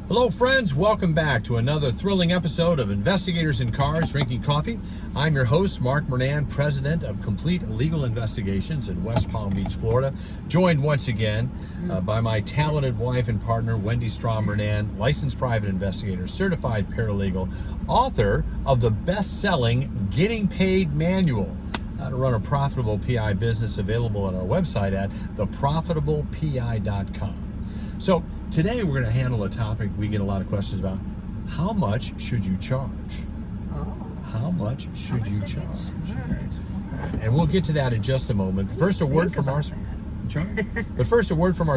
Hello friends, welcome back to another thrilling episode of Investigators in Cars Drinking Coffee. I'm your host, Mark Murnan, president of Complete Legal Investigations in West Palm Beach, Florida. Joined once again by my talented wife and partner, Wendy Strom Murnan, licensed private investigator, certified paralegal, author of the best-selling Getting Paid Manual, How to Run a Profitable PI Business, available on our website at theprofitablepi.com. So today we're going to handle a topic we get a lot of questions about. How much should you charge? How much should you charge? And we'll get to that in just a moment. First, a word from our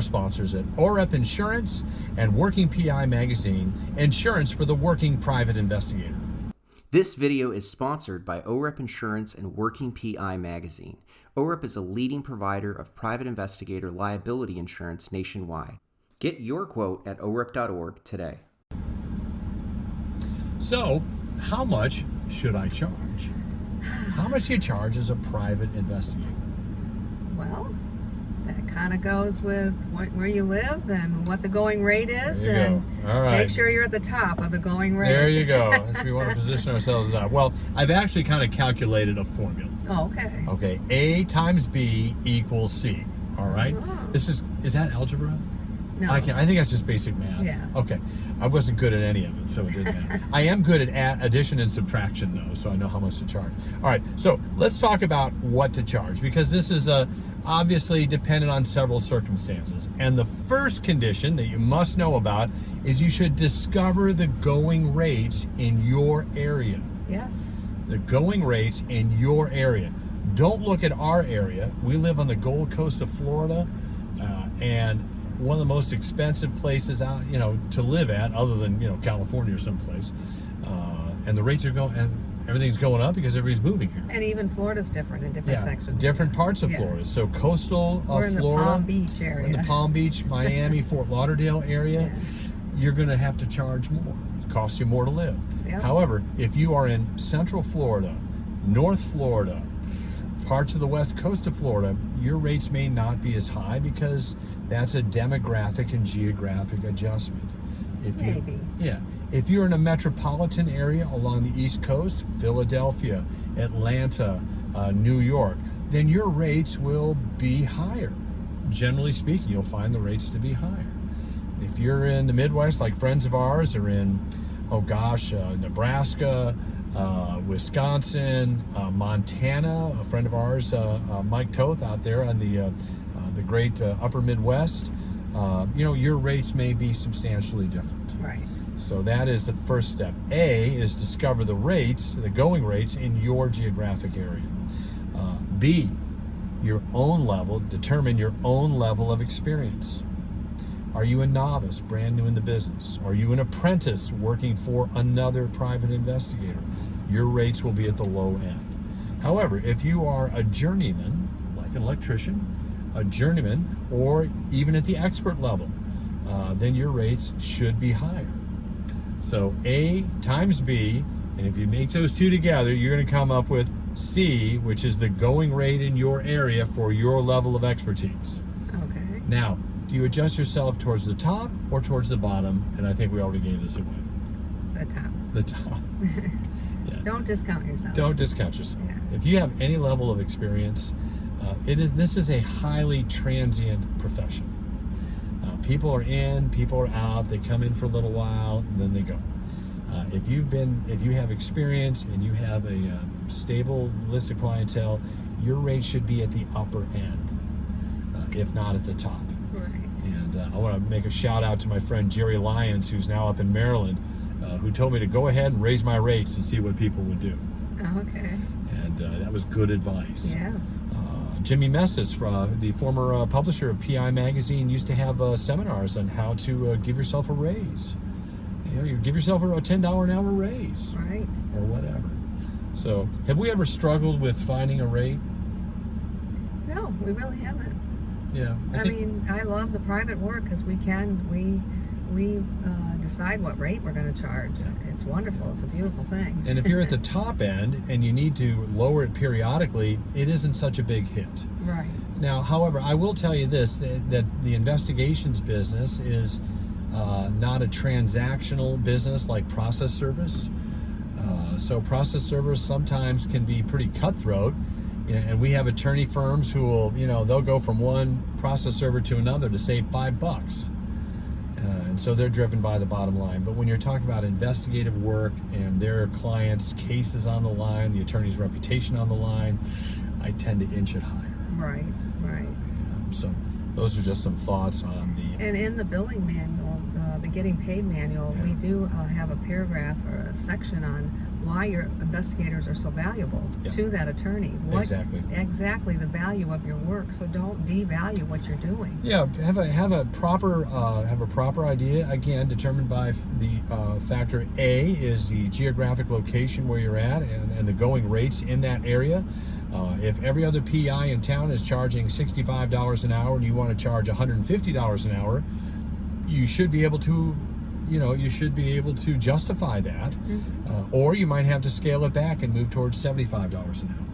sponsors at OREP Insurance and Working PI Magazine, insurance for the working private investigator. This video is sponsored by OREP Insurance and Working PI Magazine. OREP is a leading provider of private investigator liability insurance nationwide. Get your quote at orep.org today. So, how much should I charge? How much do you charge as a private investigator? Well, that kind of goes with where you live and what the going rate is. There you go. All right. Make sure you're at the top of the going rate. There you go. As we want to position ourselves at that. Well, I've actually kind of calculated a formula. Oh, okay. Okay, A times B equals C. All right. Oh. Is that algebra? No. I think that's just basic math. Yeah. Okay. I wasn't good at any of it, so it didn't matter. I am good at addition and subtraction, though, so I know how much to charge. All right, so let's talk about what to charge, because this is obviously dependent on several circumstances. And the first condition that you must know about is you should discover the going rates in your area. Yes. The going rates in your area. Don't look at our area. We live on the Gold Coast of Florida, and one of the most expensive places out, to live at, other than, California or someplace. And the rates are going, and everything's going up because everybody's moving here. And even Florida's different in different sections. Different parts of Florida. So coastal We're in Florida. the Palm Beach area. In the Palm Beach, Miami, Fort Lauderdale area, you're going to have to charge more. It costs you more to live. Yep. However, if you are in Central Florida, North Florida, parts of the west coast of Florida, your rates may not be as high because that's a demographic and geographic adjustment. Maybe. Yeah. If you're in a metropolitan area along the East Coast, Philadelphia, Atlanta, New York, then your rates will be higher. Generally speaking, you'll find the rates to be higher. If you're in the Midwest, like friends of ours are in, Nebraska, Wisconsin, Montana, a friend of ours, Mike Toth, out there on the great upper Midwest, your rates may be substantially different. Right. So that is the first step. A is discover the rates, the going rates in your geographic area. B, determine your own level of experience. Are you a novice, brand new in the business? Are you an apprentice working for another private investigator? Your rates will be at the low end. However, if you are a journeyman, like an electrician, a journeyman, or even at the expert level, then your rates should be higher. So A times B, and if you make those two together, you're going to come up with C, which is the going rate in your area for your level of expertise. Okay. Now, do you adjust yourself towards the top or towards the bottom? And I think we already gave this away. The top. The top. Yeah. Don't discount yourself. Don't discount yourself. Yeah. If you have any level of experience, this is a highly transient profession. People are in, people are out. They come in for a little while, and then they go. If you have experience and you have a stable list of clientele, your rate should be at the upper end, if not at the top. Right. And I want to make a shout out to my friend Jerry Lyons, who's now up in Maryland, who told me to go ahead and raise my rates and see what people would do. Okay. And that was good advice. Yes. Jimmy Messis, the former publisher of PI Magazine, used to have seminars on how to give yourself a raise. You give yourself a $10 an hour raise. Right. Or whatever. So, have we ever struggled with finding a rate? No, we really haven't. Yeah. I love the private work because we decide what rate we're going to charge. Yeah. It's wonderful. It's a beautiful thing. And if you're at the top end and you need to lower it periodically, it isn't such a big hit. Right. Now, however, I will tell you this, that the investigations business is not a transactional business like process service. So process servers sometimes can be pretty cutthroat, and we have attorney firms who will, they'll go from one process server to another to save $5. And so they're driven by the bottom line. But when you're talking about investigative work and their clients' cases on the line, the attorney's reputation on the line, I tend to inch it higher. Right. So those are just some thoughts on the... And in the billing manual, the getting paid manual, we do have a paragraph or a section on why your investigators are so valuable to that attorney. Exactly the value of your work. So don't devalue what you're doing. Yeah, have a proper idea. Again, determined by the factor A is the geographic location where you're at and the going rates in that area. If every other PI in town is charging $65 an hour and you want to charge $150 an hour, you should be able to justify that. Or you might have to scale it back and move towards $75 an hour.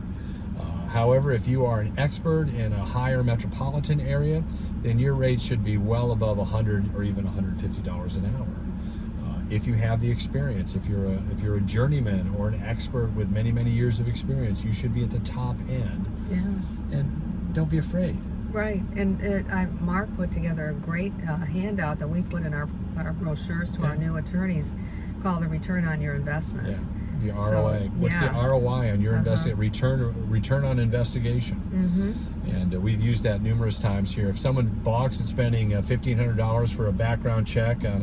However, if you are an expert in a higher metropolitan area, then your rates should be well above $100 or even $150 an hour. If you have the experience, if you're a journeyman or an expert with many, many years of experience, you should be at the top end. Yeah. And don't be afraid. Right. And Mark put together a great handout that we put in our brochures to our new attorneys called the Return on Your Investment. Yeah. The ROI. What's the ROI on your return on investigation? And we've used that numerous times here. If someone balks at spending $1,500 for a background check on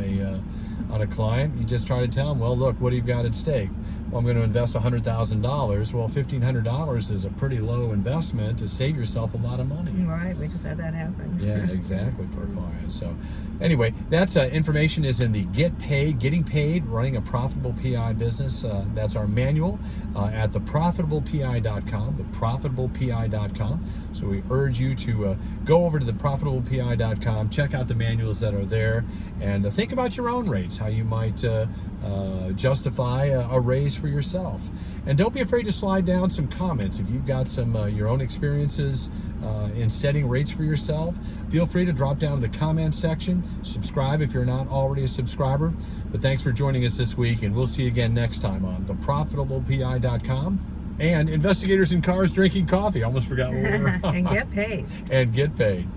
a client, you just try to tell them, well, look, what do you got at stake? Well, I'm going to invest $100,000. Well, $1,500 is a pretty low investment to save yourself a lot of money. Right. We just had that happen. Yeah, exactly, for a client. So anyway, that's information is in the Getting Paid, Running a Profitable PI Business. That's our manual at theprofitablepi.com, theprofitablepi.com. So we urge you to go over to theprofitablepi.com, check out the manuals that are there, and think about your own rates, how you might justify a raise for yourself. And don't be afraid to slide down some comments. If you've got some your own experiences in setting rates for yourself, feel free to drop down to the comment section. Subscribe if you're not already a subscriber. But thanks for joining us this week, and we'll see you again next time on theprofitablepi.com and Investigators in Cars Drinking Coffee. Almost forgot what we were on. And get paid. And get paid.